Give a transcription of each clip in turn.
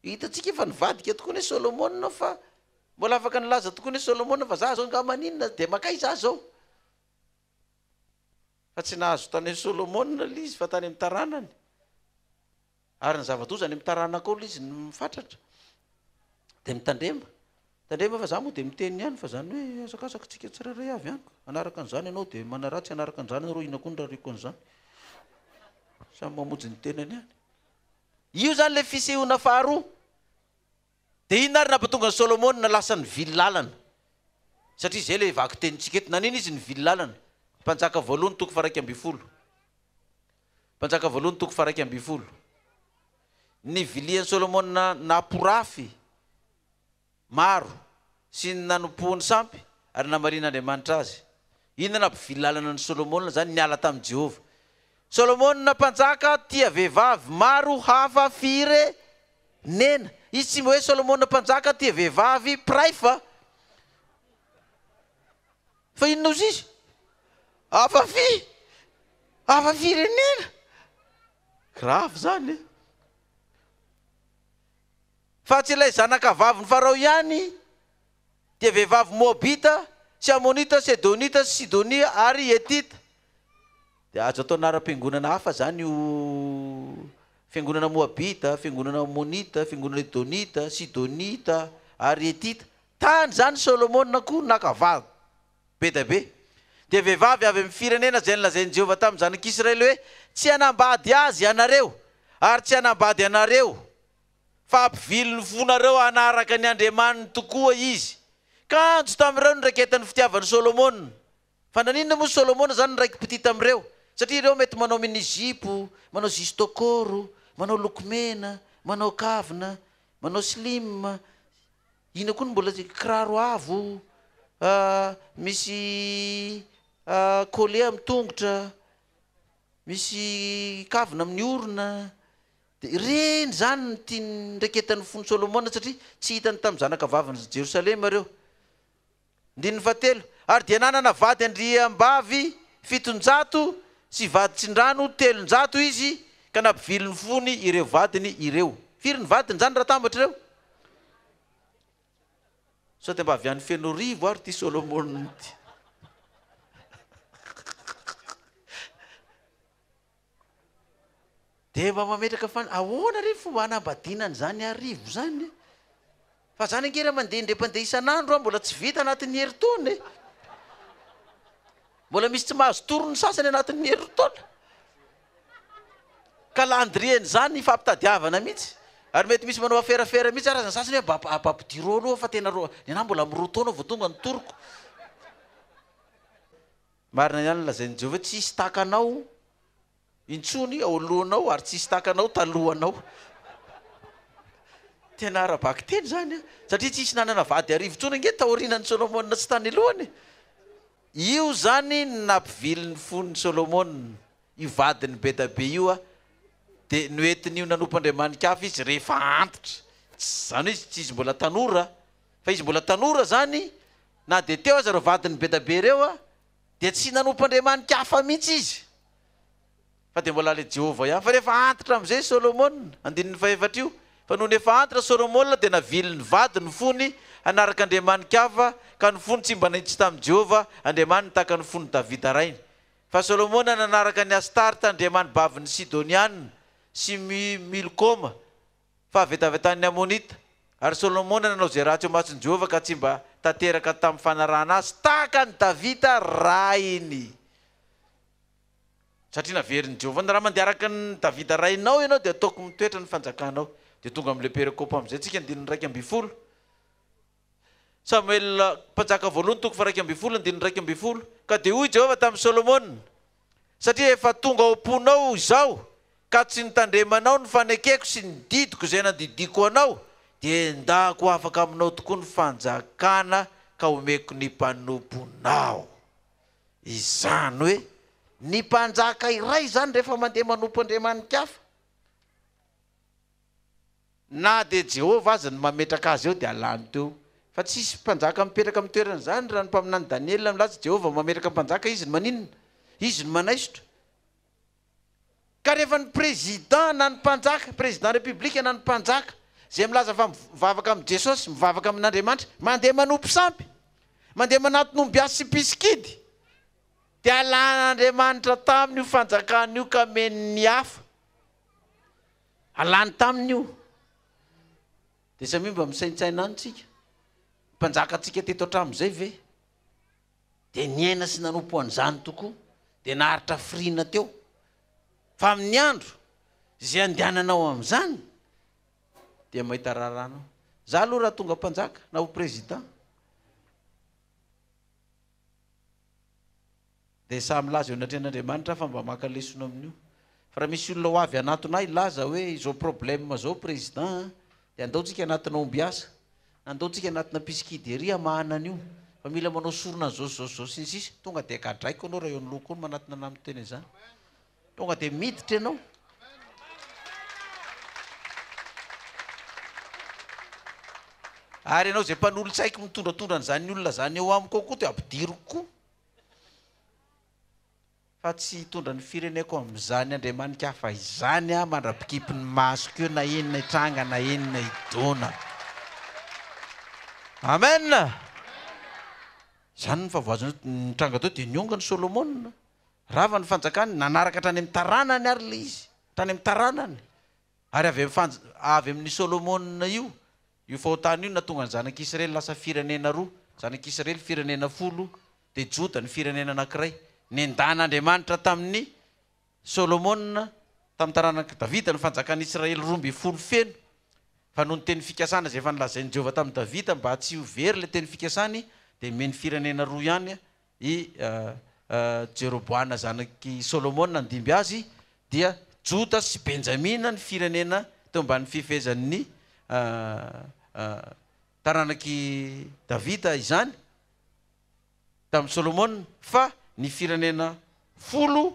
hitantsika fa nivadika tokoa ny Solomona fa mbola afaka nilaza tokoa ny Solomona fa za zao nga maninona dia makay za zao fa tsy nahazo tany Solomona l izy fa tany amin'ny taranany ary ny zava-doza any amin'ny taranako l izy mifatratra dia mitandrema fa za moa dia miteny ihany fa zany hoe azakazaka tsika tsirairay avy ihanyko anaraka an'izany ianao dia manaratsy anaraka an'izany ro ina koa ny rariko an'izany samy mamonjy ny tenany ihany io zany le fisehoana faharoa dia ino ary nampatonga ny Solomona lasa ny vily lalana satria zay le vaky tenintsika eto nanino izy ny vily lalana mpanjaka voalohany toko fa 1:20 mpanjaka voalohany toko fa 1:20 ny vilian'ny Solomona naporafy maro sy nanompohany sampy ary namarin'Andriamanitra azy inona nampivily lalana ny Solomona zany niala tamin'i Jehovah Solomona mpanjaka tia vehivavy maro hafa firenena izy tsy hoe Solomona mpanjaka tia vehivavy piray fa inona ozy izy hafa firenena grave zany fa tsy ilay zanakavavy ny farao ihany dia vehivavy Moabita sy Amonita Sedonita sy Sidonia ary Etita dia azo atao anara-piangonana hafa zany io fiangonana Moabita, fiangonana Amonita, fiangonana Edonita, Sidonita ary Etita tany zany Solomona koa nakavavy be da be dia vehivavy avy amin'ny firenena zay nilazain'i Jehovah tamin'ny zanak'Israely hoe tsy hanambady azy ianareo ary tsy hanambady anareo fa ampivily ny fonareo anaraka ny Andriamanina tokoa izy kanjo tamin'ireo ny raiketan'ny fitiavan'ny Solomona fa naninona moa Solomona zany nyraiky petita amin'ireo satria ireo mety manao minizipo manao zistokoro manao lokomena manao kavina manao slim ina koa ny mbola kiraro avo misy collier amin'ny tongotra misy kavina amin'ny orona dia reny zany ny tiany raiketan'ny fony Solomona satria tsy hitany tamin'ny zanakavaviny Jerosalema ireo 9 ary dia nanana vady andriambavy 700 sy vady tsindrano 300 izy ka nampivily ny fony ireo vadiny ireo firy ny vadiny zany raha tambatra ireo sao dia mba avy any feno rivo ary ty Solomona ty dia mba mametraka fa ahoana ry fomba hanambadinany zany arivo zany fa zany ankera mandeha indrem-pandeha isan'andro mbola tsy vita anatin'ny herintaona mbola misy tsy mahazo torony sasany anatin'ny herintaona kalandrieny zany fampitadiavana mihitsy ary mety misy manao aferafera mihitsy arazany sasany hoe abapidirô aloha fa tena nena mbola miroa taona vao tonga ny toroko marina ihany lazain'i Jehovah tsy hisy takanao intsony ao alohanao ary tsy hisy takanao talohanao tena arabaky teny zany satria tsy hisy nanana vady arivo-tsony ange taorinan'ny Solomona tsy tany alohany io zany nampivily ny fon'ny Solomona io vadiny be da be io dia noentin'io nanompo-Andriamanika hafa izy rehefa antitra zany hoe tsy izy mbola tanora fa izy mbola tanora zany na dia teo aza reo vadiny be da be ireo dia tsy nanompo-Andriamanika hafa mihitsy izy fa dia mbola le Jehovah ihany fa rehefa antitra amin'izay Solomona 14 io fa noho nefa antitra Solomona dia navily ny vady ny fony anaraka Andriamanika hafa ka ny fony tsy mba naiditsy tamin'i Jehovah Andriamanina tahaka ny fony Davida rainy fa Solomona nanaraka ny Astarta Andriamany bavin'ny Sidoniana sy Milkoma fa avetavetan'ny Amonita ary Solomona nanao zay ratsy eo mason'i Jehovah ka tsy mba tanteraka tamin'ny fanarahana azy tahaka ny Davida rainy satria naverin'i Jehovah raha mandeha araka ny Davida rainao ianao dia ataoko mitoetra ny fanjakanao dia tonga amin'le perekopa amin'izay tsika 1:12 Samuel mpanjaka voalohany toko fa 1:12 1:12 ka dia hoy Jehovah tamin'i Solomona satria efa tonga ao am-ponao izao ka tsy nitandremanao ny fanekeko sy ny didiko izay nandidiko anao dia endako afaka aminao tokoa ny fanjakana ka omeko ny mpanomponao izany hoe ny mpanjaka iray zany rehefa mandeha manompo Andriamanika hafa na dia Jehovah aza ny mametraka azy eo dia alany teo fa tsisy mpanjaka mipetraka amin'ny toerana zany raha ny mpaminany Daniela milaza Jehovah mametraka mpanjaka izy ny maninona izy ny manaisotra ka rehefa ny président na ny mpanjaka président république na ny mpanjaka zay milaza fa mivavaka amin'ny Jesosy, mivavaka amin'Andriamanitra, mandeha manompo sampy, mandeha manatomombiasy sy mpiskidy, dia alan'Andriamanitra tamin'io fanjakan'io ka men'ny hafa. Alany tamin'io. Dia samia mba misaintsaina antsika. Mpanjaka antsika teto hatramin'izay ve? Dia niaina sy nanompo an'izany tokoa. Dia naharitra firina teo. Fa amin'ny andro izay andehananao amin'izany dia mahita raharano. Za aloha raha tonga mpanjaka na ho président dia samy laza eo anatrehan'Andriamanitra fa mba maka lesona amin'io. Fa raha misy olona ho avy anatonay laza hoe izao problème zao président dia andaontsika anatina ombiasa, andaontsika anatina piskideria mahana an'io. Fa mila manao sorona zao sy ny sisa. Tonga dia kadraiko anao raha eo ny loko manatina naminy teny izany. Tonga dia miditra ianao. Ary ianao zay mpanolotsaiko mitondratondra an'izany olona zany eo amiko koa dia ampidiriko koa. Fa tsy hitondra ny fireneko amin'izany Andriamanitra hafa izany mandrapikipiny masoko eo na inona hitranga na inona hidona. Amen. Zany ny favoazana ny tranga teo dia nionga ny Solomona. Rava ny fanjakany nanaraka hatrany amin'ny taranany ary le izy, hatrany amin'ny taranany. Ary avy amin'ny Solomona io fahotana io natonga ny zanak'Israely lasa firenena roa, zanak'Israely firenena 10, dia Joda ny firenena anankiray. Nendan'Andriamanitra tamin'ny Solomona, tamin'ny taranaka Davida ny fanjakan'Israely 12 feno. Fa noho ny teny fikasana izay efa nilazain'i Jehovah tamin'ny Davida mba tsy ho very ilay teny fikasany, dia meny firenena roa ihany i Jeroboana zanaky Solomona nandimby azy, dia Joda sy Benjamina ny firenena teo ambany fifehezan'ny taranaky Davida izany tamin'ny Solomona. Fa ny firenena 10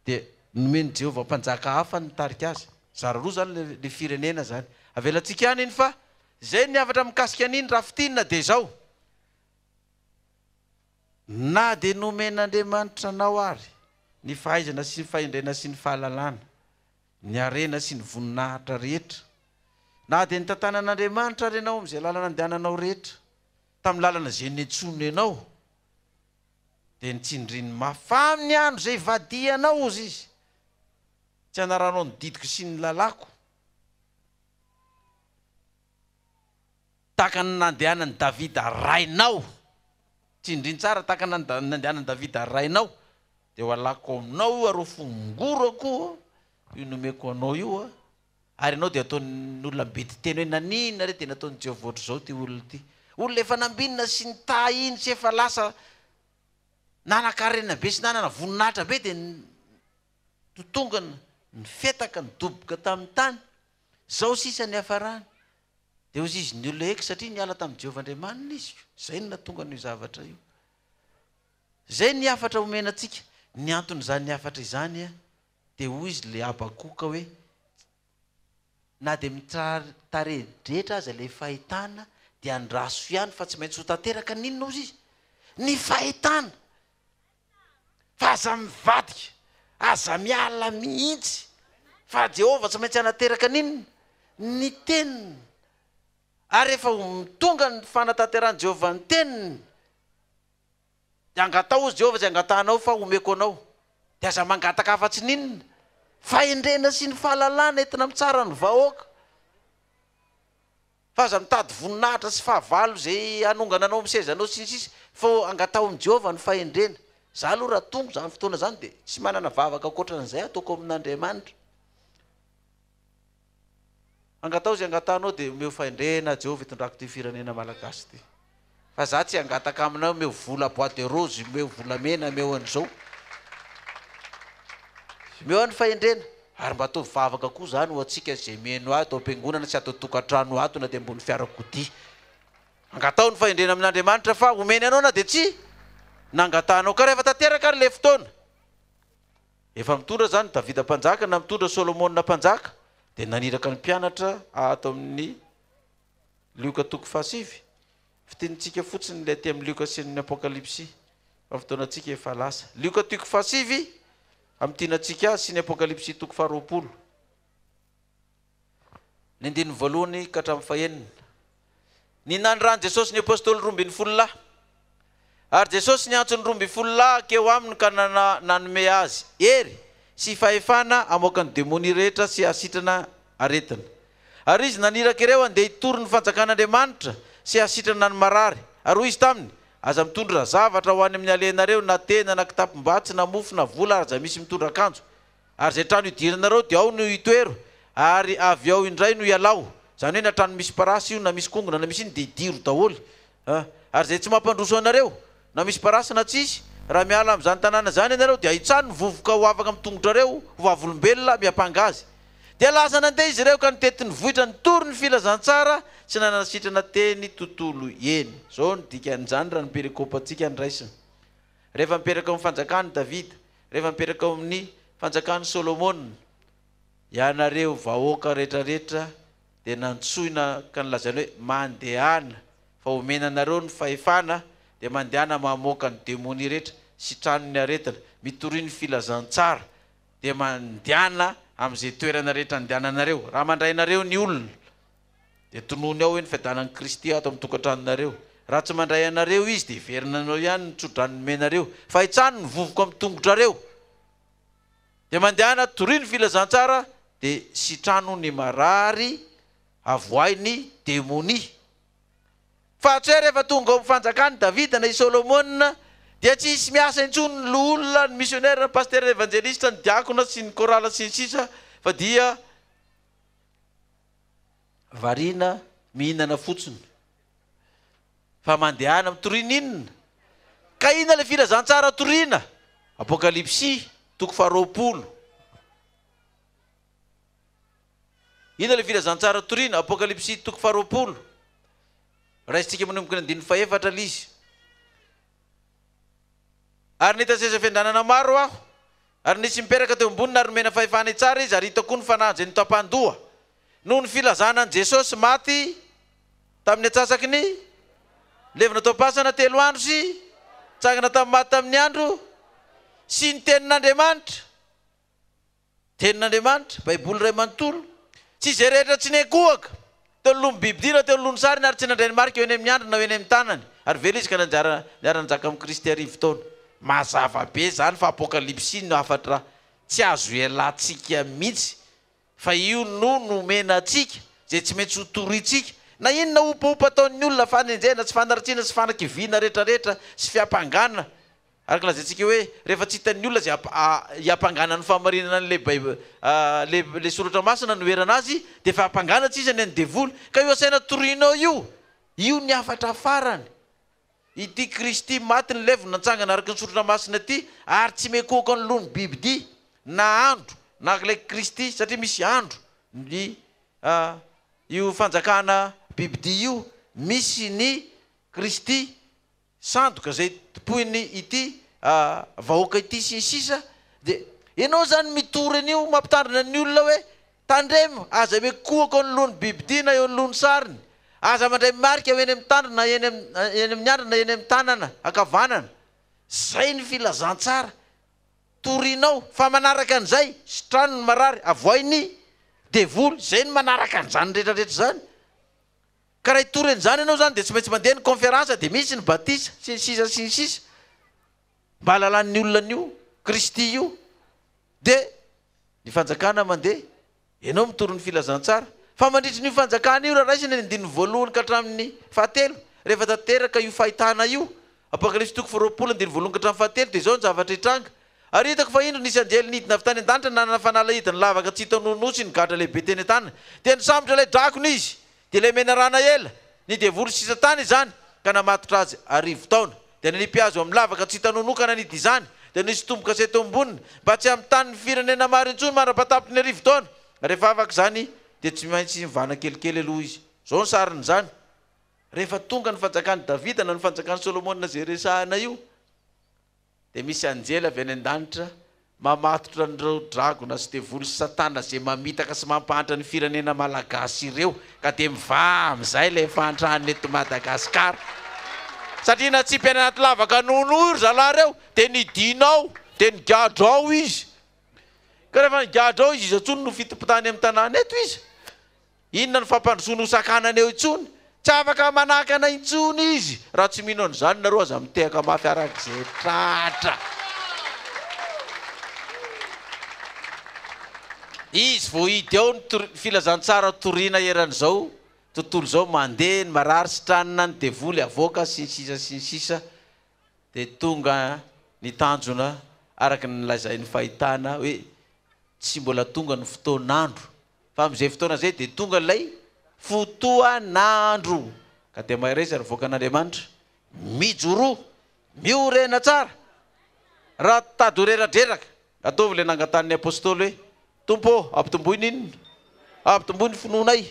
dia nomeny Jehovah mpanjaka hafa nitarika azy. Zara roa zany le firenena zany. Avelantsika ihany iny fa zay ny avatra mikasika an'iny rafitinina dia zao. Na dia nomen'Andriamanitra anao ary ny fahaizana sy ny fahendrena sy ny fahalalana, ny harena sy ny voninahitra rehetra, na dia ny tantanan'Andriamanitra ary ianao amin'izay lalana andehananao rehetra, tamin'ny lalana izay niantsonony ianao, dia nitsindriny mafy amin'ny andro izay vadianao ozy izy. Tsy anaranao ny didiko sy ny lalako. Tahaka ny nandehanan'i Davida rainao. Tsindriny tsara tahaka ny nandehanan'i Davida rainao. Dia ho alako aminao io ary ho fongorako io nomeko anao io. Ary ianao dia ataon'olona bety teny hoe nanina re dia nataon'ny Jehovah ohatr'izao ty olona ty. Olona efa nambinina sy ny tahiny sy efa lasa nanankarena be sy nanana voninahitra be dia totongana, nifetaka, nidoboka tamin'ny tany. Zao sisa ny hafarany. Dia ozy izy ny olona eky satria niala tamin'ny Jehovah Andriamanina izy. Zay ny natonga n'io zavatra io. Zay ny hafatra omenantsika. Ny anton'izany hafatra izany dia hoy izy le Habakoka hoe na dia mitaredretra aza ilay fahitana dia andraso ihany fa tsy maintsy ho tanteraka ninona ozy izy? Ny fahitana. Fa aza mivadika, aza miala mihitsy. Fa Jehovah tsy maintsy hanateraka ninona? Ny teniny. Ary efa tonga ny fanatanteran'i Jehovah ny teniny, dia angatao ozy Jehovah izay angatanao fa omeko anao. Dia aza mangataka afa-tsy ninona? Fahendrena sy ny fahalalana entina mitsara ny vahoaka. Fa aza mitady voninahitra sy fahavalo izay hanongana anao misezanao sy ny sisa, fa angatao amin'i Jehovah ny fahendrena. Za aloha raha tonga zany fotoana zany dia tsy manana vavaka ankoatran'izay ataoko amin'Andriamanitra. Angatao izay angatanao dia omeo fahendrena Jehovah hitondrako ty firenena malagasy ty. Fa za tsy angataka aminao omeo vola boîte de rose, omeo volamena, omeo an'izao. Omeo ny fahendrena. Ary mba atao vavaka koa zany ho antsika izay meno ato am-piangonana sy atao tokantrano ato na dia ambony fiarakodia. Angatao ny fahendrena amin'Andriamanitra fa omeny anao na dia tsy nangatanao ka rehefa tanteraka ary le fotoana. Efa mitondra zany Davida mpanjaka na mitondra Solomona mpanjaka, dia naniraka ny mpianatra ato amin'ny Lioka 7. Fitenintsika fotsiny ilay aty amin'ny Lioka sy ny Apokalipsy. Fa fotoanantsika efa lasa. Lioka 7 amin'ny tinantsika azy sy ny Apokalipsy 20. ny andiny voalohany ka hatramin'ny fahenina. Ninandràn Jesosy ny apôstôly 12 ary Jesosy ny antsony 12 keo aminy ka nanome azy hery sy fahefana amoaka ny demônia rehetra sy hasitrana aretina. Ary izy naniraka ireo andeha hitory ny fanjakan'Andriamanitra sy hasitrana ny marary. Ary hoy izy taminy, aza mitondra zavatra ho any amin'ny alenareo na tena na kitapom-batsy na mofo na vola aza misy mitondra akanjo. Ary zay trano idiranareo dia ao no hitoero, ary avy ao indray no hialao. Zany hoe na trano misy parasy io na misy kongona na misy iny dia idiro daholo. Ary zay tsy mampandroso anareo na misy parasy na tsisy, raha miala amin'izany tanàna zany ianareo dia hitsano vovoka ho afaka amin'ny tongotrareo ho vavolombelona miampangazy. Dia laza nandeha izy ireo ka nitety ny vohitra nitory ny filazantsara sy nanasitrana teny tontolo eny. Zao ny dikan'izany raha ny perikôpantsika ndraisina. Rehefa miperaka amin'ny fanjakany Davida, rehefa miperaka amin'ny fanjakany Solomona, ianareo vahoaka rehetrarehetra dia nantsoina ka nilazany hoe mandehana fa omenanareo ny fahefana dia mandehana mamoaka ny demônia rehetra sy tranony aretina, mitoriany filazantsara dia mandehana amin'izay toerana rehetra andehananareo. Raha mandraynareo ny olona dia tonony ao hoe ny fiadanan'i Kristy ato amin'ny tokantranonareo. Raha tsy mandray anareo izy dia iverinanao ihany ny tsodrany menareo, fa hitsano ny vovoka amin'ny tongotrareo. Dia mandehana toriany filazantsara dia sitrano ny marary avoay ny demônia. Fa tsy hoe rehefa tonga ao fanjakany Davida na i Solomona dia tsy isy miasa intsony ny olona, ny missionnaire, ny pasteur, ny evangelista, ny diakona sy ny korala sy ny sisa, fa dia variana mihinana fotsiny. Fa mandehana mitoriana inona? Ka ina le filazantsara toriana? Apokalipsy 20. Ina le filazantsara toriana? Apokalipsy 20. Raisitsika manomboka ny 14 lizy. Ary nitasesa fiandanana maro aho, ary nisy miperaka teo ambonina ary nomena fahefana tsara izy, ary hitako ny fananjy ny tapandoha noho ny filazana ny Jesosy maty tamin'ny atsasaky ny levina tao pasana 3 andro sy tsangana tamin'ny maty tamin'ny andro sy ny tenin'Andriamanitra. Tenin'Andriamanitra, baiboly iray manontolo, tsy izay rehetra tsy nekohaka teo lony bibidina teo lony sariny ary tsy nandray ny marika eo eny amin'ny andro na eo eny amin'ny tanany. Ary velo izy ka niara nijaka amin'ny Kristy arivo taona. Mazava be zany fa apokalipsy no afatra tsy azo elantsika mihitsy, fa io no nomena atsika zay tsy maintsy ho toritsika. Na inona opopa ataon'ny olona, fanenjena sy fanaritsiana sy fanakiviana rehetrarehetra sy fiampangana. Ary lazaintsika hoe rehefa tsy hitan'ny olona zay hiampangana ny famarinana le soratra masina noerana azy dia fa hampangana tsisy any devoly. Ka io asaina torianao io ny afatra farany. Ity Kristy maty ny levona natsangana araka ny soratra masina ty, ary tsy mekoka ny lony bibidi na andro na le Kristy, satria misy andro ny io fanjakana bibidi io, misy ny Kristy sandoka zay topoiny ity vahoaka ity sy ny sisa. Dia ianao zany mitory an'io mampitandrina ny olona hoe tandremo, aza mekoaka ny lony bibidi na eo ny lony sariny, aza mandray marika eny amin'ny tandrina na eny amin'ny andro na eny amin'ny tanana akavanana. Zay ny filazantsara torianao, fa manaraka an'izay sitrano ny marary avoay ny devoly. Zay ny manaraka an'izany rehetrarehetra zany. Ka raha hitory an'izany ianao zany dia tsy maintsy mandeha ny conférence, dia misy ny batisa sy ny sisa sy ny sisa mba halalan'ny olona an'io Kristy io. Dia ny fanjakana mandeha, ianao mitory ny filazantsara. Fa mandritry ny fanjakana io raha raisina ny 1 ka hatramin'ny 7 rehefa tanteraka io fahitana io. Apokalipsy 20 1 ka hatramin'ny 7 dia zao ny zavatra hitranga. Ary hitako fa indro nisy anjely nidina avy tany an-danitra nanana fanala hidiny lavaka tsy hitan'olo sy ny gadra lehibe teny an-tanana. Dia nisambotra ilay drakona izy, dia ilay mena rana ela ny devoly sy Satana izany ka namatotra azy 10 taona. Dia nanimpiazo amin'ny lavaka tsy hitan'olo ka nanidy izany. Dia nisy tomboka sy eto amboniny mba tsy amin'ny tany ny firenena maro intsony mandrapatapitra ny 10 taona. Rehefa afaka zany dia tsy maintsy mivana kelikely aloha izy. Zao ny sariny zany. Rehefa tonga ny fanjakany Davida na ny fanjakany Solomona zay resahana io, dia misy anjely avy any an-danitra mamatotra an'ireo dragona sy devoly sy Satana zay mamitaka sy mampahantra ny firenena malagasy ireo, ka dia mivaha amin'izay ilay fahantrahany eto Madagasikara. Satria na tsy mpiaina anaty lavaka nono ry zalahy reo dia nidinao dia nigadro ao izy. Ka rehefa nigadro ao izy, izy atsony no fitopotany amin'ny tanàna eto izy. Inona ny fampandrosoana hosakanana eo intsony? Tsy afaka manahaka ana intsony izy. Raha tsy mino an'izany nareo aza mitehaka mafy arak'izay tratra. Izy vao hidy ao ny filazantsara toriana eran'izao, tontolo zao mandeha ny marary sitranina ny devoly avoaka sy ny sisa dia tonga ny tanjona araka ny lazain'ny fahitana hoe tsy mbola tonga ny fotoan'andro fa amin'izay fotoana zay dia tonga ilay fotoan'andro ka dia maharesy ary voaka an'Andriamanitra mijoro miorena tsara raha tady horeradreraka ataovy ilay nangatan'ny apôstôly hoe Tompo ampitomboiny inona ampitomboiny finoanay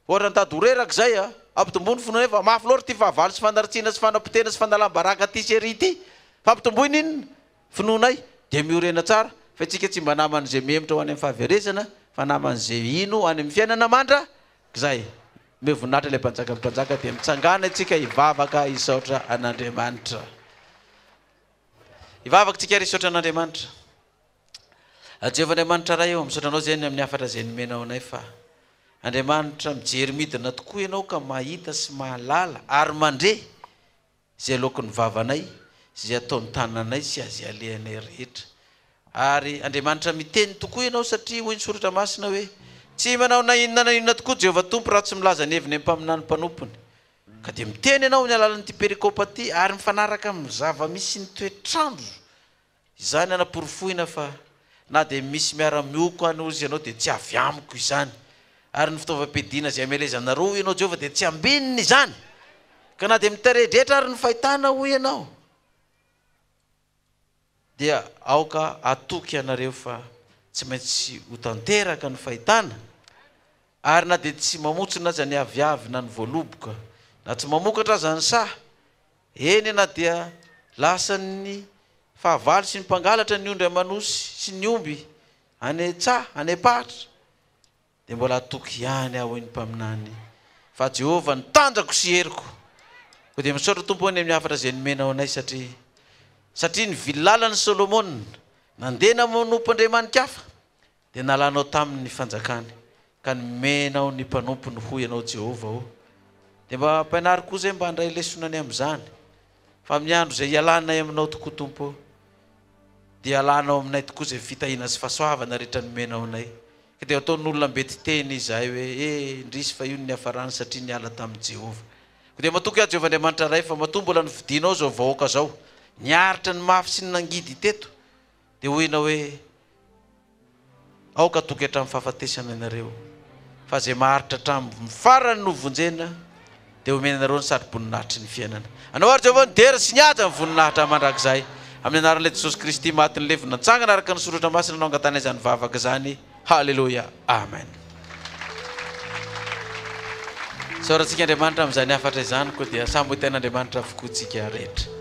ohatra ny tady horeraka zay ampitomboiny finoanay fa mafy loatra ty fahavalo sy fanaritsiana sy fanapitena sy fanalam-baraka ty sery ity fa ampitomboiny inona finoanay dia miorena tsara fa itsika tsy mba naman'izay mihemitra ho any amin'ny fahaverezana fa naman'izay ino any amin'ny fiainana mandra zay me voninahitra ilay mpanjaka dia mitsangana itsika hivavaka hisaotra an'Andriamanitra hivavaka tsika ry hisaotra an'Andriamanitra Jehovah'Andriamanitra ray eo misaotra anao zany amin'ny afatra izay nomenao anay fa Andriamanitra mijery midina tokoa ianao ka mahita sy mahalala ary mandre izay alokon'ny vavanay izay ataon'ny tananay sy azy alehanay rehetra ary Andriamanitra miteny tokoa ianao satria hoy ny soratra masina hoe tsy manao na inona na inona tokoa Jehovah Tompo raha tsy milaza ny heviny amin'ny mpanompony ka dia miteny ianao ny alalan'ity perikôpa ty ary mifanaraka amin'ny zava-misy ny toetrandro izany anaporofoina fa na dia misy miara-mioko any ozy ianao dia tsy avy amiko izany ary ny fitaovam-piadiana izay amelezanareo ianao Jehovah dia tsy ambininy izany ka na dia mitaredretra ary ny fahitana hoy ianao dia aoka atoky ianareo fa tsy maintsy ho tanteraka ny fahitana ary na dia tsy mamotsina aza ny aviavy na ny voaloboka na tsy mamokatra aza ny saha eny na dia lasany fahavalo sy ny mpangalatra ny ondry amanosy sy ny omby any tsaha any pahatra dia mbola atoky ihany aho ny mpaminany fa Jehovah ny tanjako sy heriko ko dia misaotra Tompo any amin'ny afatra izay nomenao anay satria ny vilalany Solomona nandeha namonompo Andriamanikafa dia nalanao tamin'ny fanjakany ka nomenao ny mpanompony hoy ianao Jehovah dia mba ampianary koa zay mba handray lesonany amin'izany fa amin'ny andro izay ialanay aminao tokoa Tompo dia alanao aminay tokoa izay fitahiana sy fahasoavana rehetra nomenao anay ka dia ataon'olona mety teny izahay hoe ndrisy fa io ny hafarany satria niala tamin'i Jehovah ko dia matoky aho Jehovah'Andriamanitra ray fa matoa mbola novidinao zao vahoaka zao niaritra ny mafy sy ny nangidy teto dia hoinao hoe aoka atoky hatramin'ny fahafatesana ianareo fa zay maharitra hatramin'ny farany no vonjena dia omenanareo ny saro-boninahitry ny fiainana anao ary Jehovah nidera sy nihaja ny voninahitra mandrakizay amin'ny anaran'ilay Jesosy Kristy maty ny levina nitsangana araka ny soratra masina anao angatana izany vavaka zany halleluja amen saorantsika Andriamanitra amin'izany afatra izany koa dia samy ho ten'Andriamanitra avokoa tsika rehetra